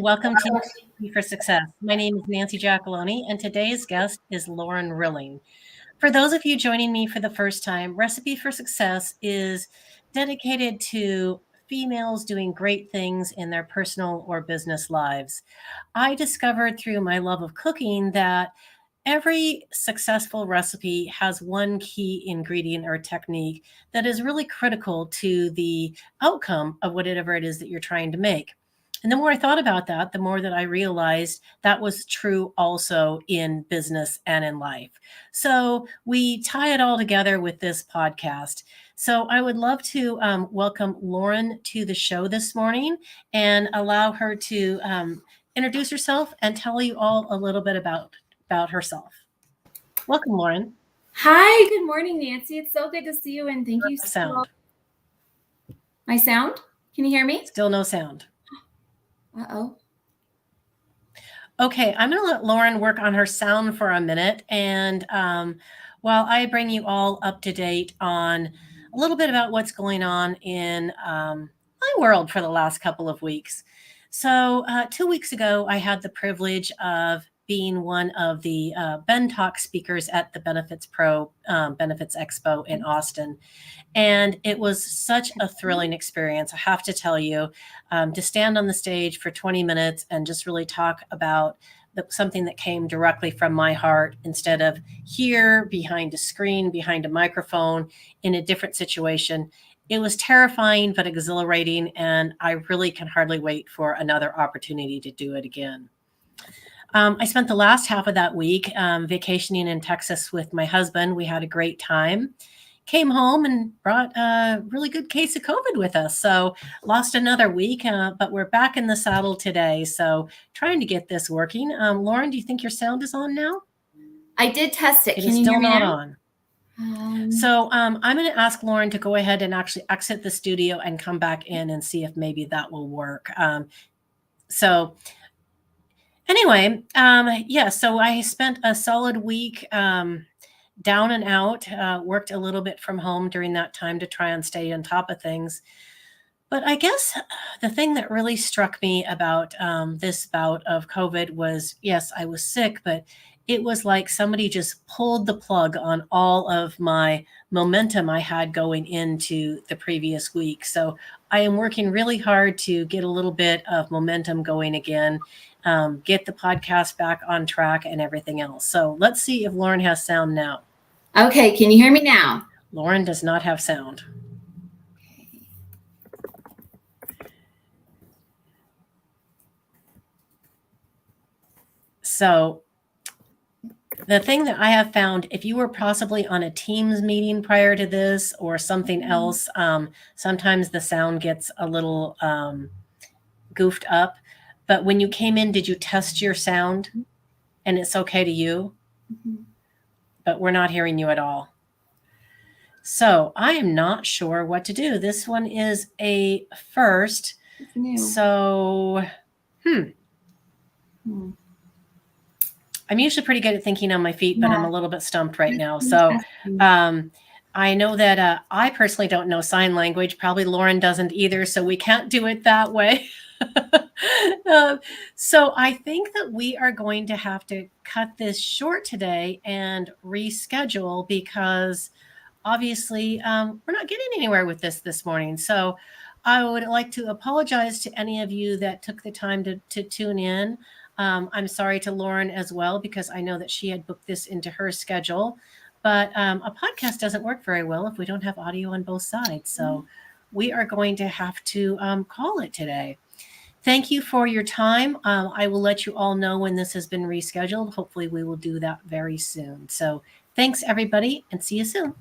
and welcome to Recipe for Success. My name is Nancy GIACOLONE, and today's guest is Lauren Rilling. For those of you joining me for the first time, Recipe for Success is dedicated to females doing great things in their personal or business lives. I discovered through my love of cooking that every successful recipe has one key ingredient or technique that is really critical to the outcome of whatever it is that you're trying to make. And the more I thought about that, the more that I realized that was true also in business and in life. So we tie it all together with this podcast. So I would love to welcome Lauren to the show this morning and allow her to introduce herself and tell you all a little bit about herself. Welcome, Lauren. Hi, good morning, Nancy. It's so good to see you, and thank you. Sound. My sound? Can you hear me? Still no sound. Uh-oh. Okay, I'm going to let Lauren work on her sound for a minute, and while I bring you all up to date on a little bit about what's going on in my world for the last couple of weeks. So 2 weeks ago, I had the privilege of being one of the Ben Talk speakers at the Benefits Pro Benefits Expo in Austin. And it was such a thrilling experience, I have to tell you, to stand on the stage for 20 minutes and just really talk about something that came directly from my heart instead of here behind a screen, behind a microphone in a different situation. It was terrifying, but exhilarating. And I really can hardly wait for another opportunity to do it again. I spent the last half of that week vacationing in Texas with my husband. We had a great time. Came home and brought a really good case of COVID with us. So lost another week, but we're back in the saddle today. So trying to get this working. Lauren, do you think your sound is on now? I did test it. It Can is you still hear me not now? on. So I'm going to ask Lauren to go ahead and actually exit the studio and come back in and see if maybe that will work. Anyway, so I spent a solid week down and out, worked a little bit from home during that time to try and stay on top of things. But I guess the thing that really struck me about this bout of COVID was, yes, I was sick, but it was like somebody just pulled the plug on all of my momentum I had going into the previous week. So I am working really hard to get a little bit of momentum going again, get the podcast back on track and everything else. So let's see if Lauren has sound now. Okay, can you hear me now? Lauren does not have sound. So the thing that I have found, if you were possibly on a Teams meeting prior to this or something else, sometimes the sound gets a little goofed up. But when you came in, did you test your sound and it's okay to you? Mm-hmm. But we're not hearing you at all. So I am not sure what to do. This one is a first. So, I'm usually pretty good at thinking on my feet, but I'm a little bit stumped right now. So I know that I personally don't know sign language. Probably Lauren doesn't either. So we can't do it that way. So I think that we are going to have to cut this short today and reschedule because obviously we're not getting anywhere with this morning. So I would like to apologize to any of you that took the time to tune in. I'm sorry to Lauren as well, because I know that she had booked this into her schedule, but a podcast doesn't work very well if we don't have audio on both sides. So we are going to have to call it today. Thank you for your time. I will let you all know when this has been rescheduled. Hopefully we will do that very soon. So thanks everybody and see you soon.